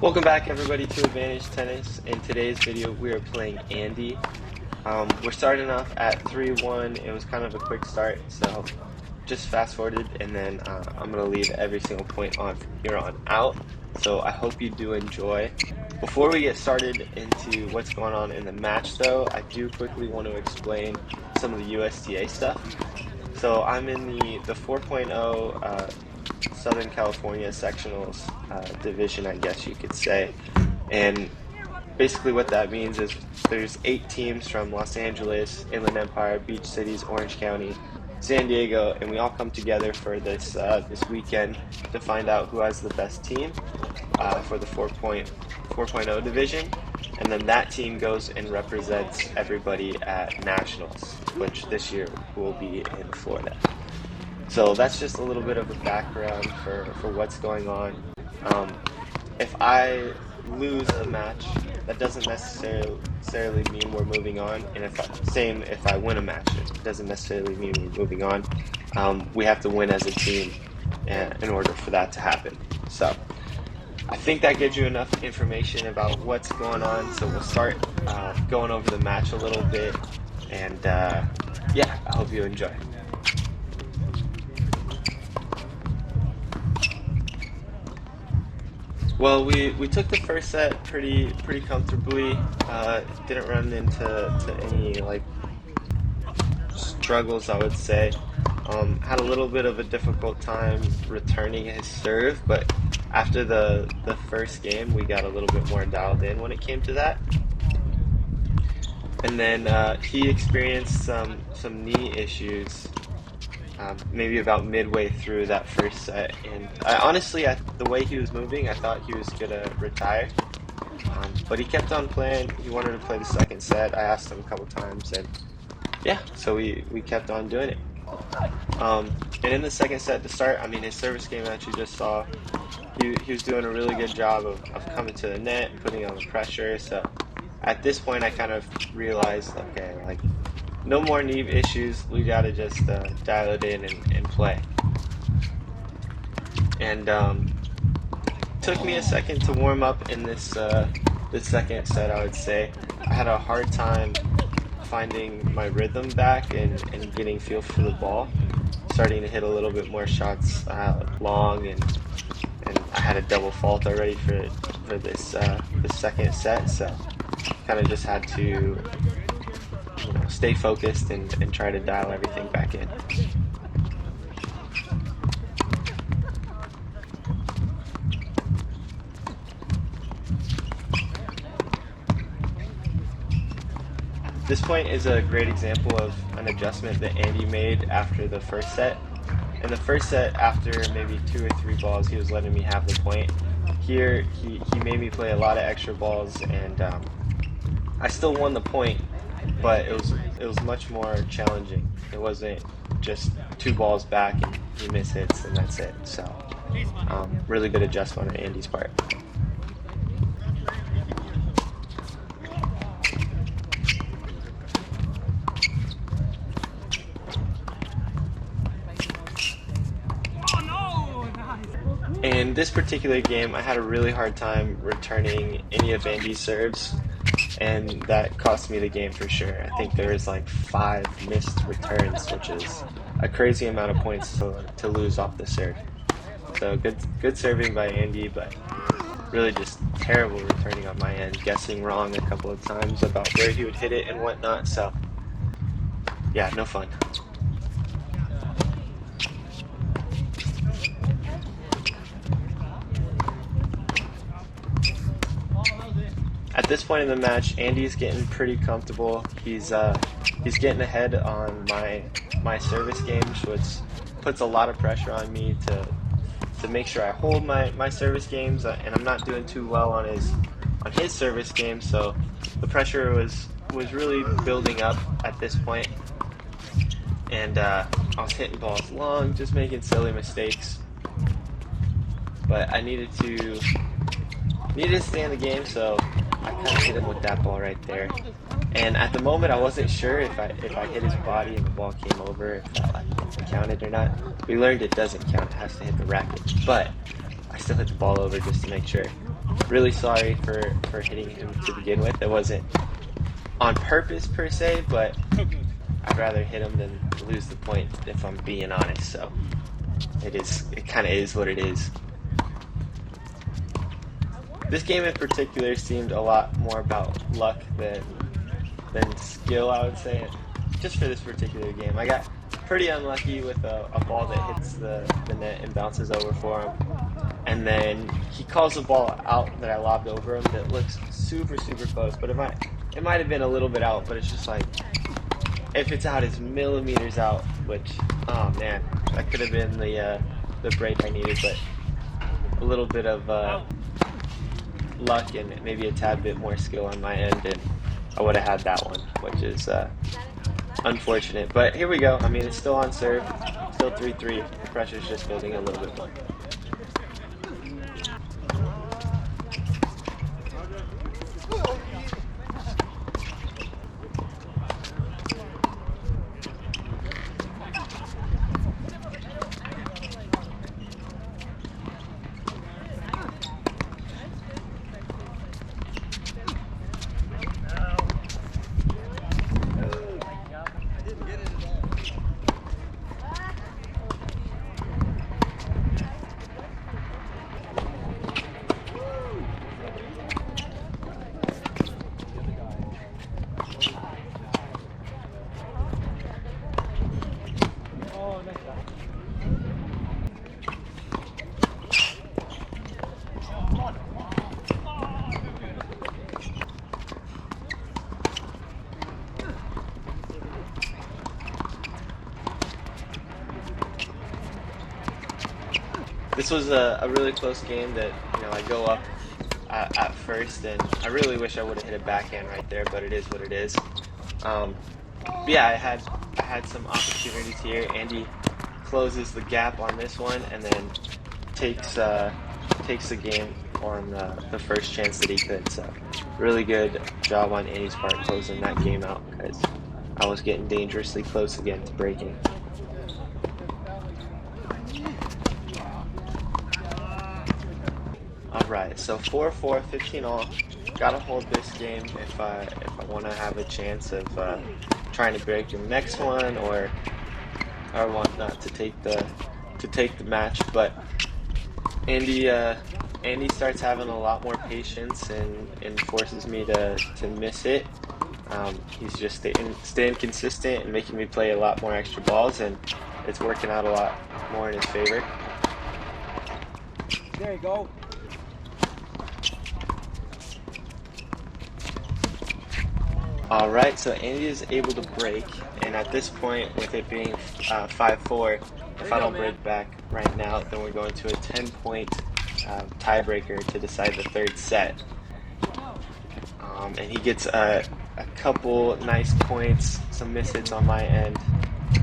Welcome back everybody to Advantage Tennis. In today's video we are playing Andy. We're starting off at 3-1. It was kind of a quick start, so just fast forwarded and then I'm going to leave every single point on from here on out. So I hope you do enjoy. Before we get started into what's going on in the match though, I do quickly want to explain some of the USTA stuff. So I'm in the 4.0 Southern California Sectionals division, I guess you could say. And basically what that means is there's 8 teams from Los Angeles, Inland Empire, Beach Cities, Orange County, San Diego, and we all come together for this weekend to find out who has the best team for the 4.0 division. And then that team goes and represents everybody at Nationals, which this year will be in Florida. So that's just a little bit of a background for what's going on. If I lose a match, that doesn't necessarily mean we're moving on. And if I win a match, it doesn't necessarily mean we're moving on. We have to win as a team in order for that to happen. So I think that gives you enough information about what's going on. So we'll start going over the match a little bit. And yeah, I hope you enjoy. Well, we took the first set pretty comfortably. Didn't run into any like struggles, I would say. Had a little bit of a difficult time returning his serve, but after the first game, we got a little bit more dialed in when it came to that. And then he experienced some knee issues. Maybe about midway through that first set, and honestly, the way he was moving, I thought he was gonna retire, but he kept on playing. He wanted to play the second set. I asked him a couple times, and yeah, so we kept on doing it. And in the second set to start, I mean, his service game that you just saw, he was doing a really good job of coming to the net and putting on the pressure. So at this point, I kind of realized, okay, like, no more knee issues. We gotta just dial it in and play. And took me a second to warm up in this second set. I would say I had a hard time finding my rhythm back and getting feel for the ball. Starting to hit a little bit more shots long, and I had a double fault already for this second set. So kind of just had to stay focused and try to dial everything back in. This point is a great example of an adjustment that Andy made after the first set. In the first set, after maybe 2 or 3 balls, he was letting me have the point. Here, he made me play a lot of extra balls, and I still won the point, but it was much more challenging. It wasn't just 2 balls back and you miss hits and that's it. So really good adjustment on Andy's part. In this particular game, I had a really hard time returning any of Andy's serves, and that cost me the game for sure. I think there was like 5 missed returns, which is a crazy amount of points to lose off the serve. So good serving by Andy, but really just terrible returning on my end, guessing wrong a couple of times about where he would hit it and whatnot. So yeah, no fun. At this point in the match, Andy's getting pretty comfortable. He's getting ahead on my service games, which puts a lot of pressure on me to make sure I hold my service games, and I'm not doing too well on his service game. So the pressure was really building up at this point, and I was hitting balls long, just making silly mistakes. But I needed to stay in the game, so I kind of hit him with that ball right there. And at the moment, I wasn't sure if I hit his body and the ball came over, if that counted or not. We learned it doesn't count; it has to hit the racket. But I still hit the ball over just to make sure. Really sorry for hitting him to begin with. It wasn't on purpose per se, but I'd rather hit him than lose the point if I'm being honest. So it kind of is what it is. This game in particular seemed a lot more about luck than skill, I would say, just for this particular game. I got pretty unlucky with a ball that hits the net and bounces over for him. And then he calls a ball out that I lobbed over him that looks super, super close. But it might have been a little bit out, but it's just like, if it's out, it's millimeters out, which, oh man, that could have been the break I needed, but a little bit of luck and maybe a tad bit more skill on my end, and I would have had that one, which is unfortunate. But here we go. I mean, it's still on serve, still 3-3. The pressure's just building a little bit more. This was a really close game that, I go up at first, and I really wish I would have hit a backhand right there, but it is what it is. But yeah, I had some opportunities here. Andy closes the gap on this one, and then takes the game on the first chance that he could. So really good job on Andy's part closing that game out, because I was getting dangerously close again to breaking. Alright, so 4-4, 15-all. Gotta hold this game if I want to have a chance of trying to break the next one, or whatnot to take the match. But Andy starts having a lot more patience and forces me to miss it. He's just staying consistent and making me play a lot more extra balls, and it's working out a lot more in his favor. There you go. Alright, so Andy is able to break, and at this point, with it being 5-4, if I don't break back right now, then we're going to a 10-point tiebreaker to decide the third set. And he gets a couple nice points, some mishits on my end,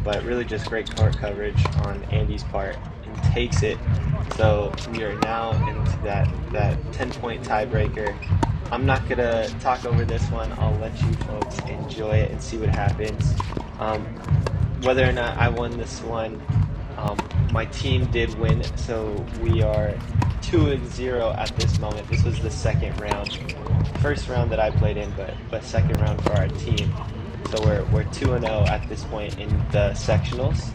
but really just great court coverage on Andy's part, and takes it. So we are now into that 10-point tiebreaker. I'm not gonna talk over this one. I'll let you folks enjoy it and see what happens. Whether or not I won this one, my team did win, so we are 2-0 at this moment. This was the second round. First round that I played in, but second round for our team. So we're 2-0 at this point in the sectionals.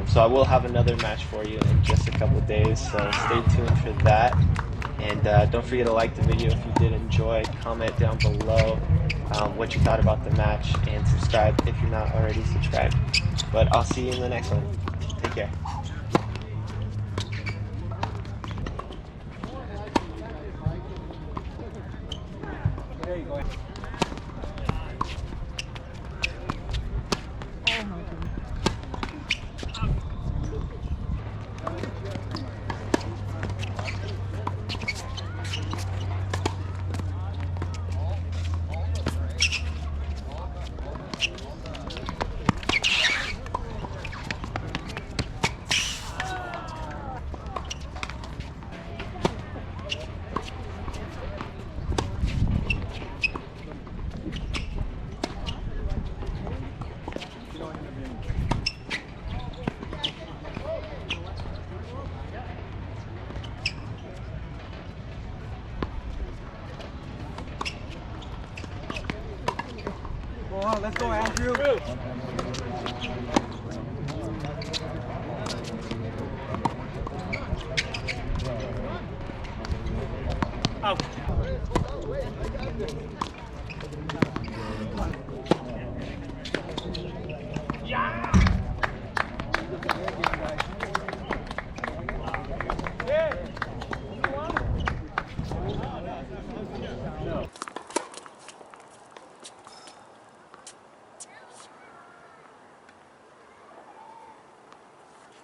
So I will have another match for you in just a couple days, so stay tuned for that. And don't forget to like the video if you did enjoy. Comment down below what you thought about the match, and subscribe if you're not already subscribed. But I'll see you in the next one. Take care. There you go. on, let's go, Andrew. Out.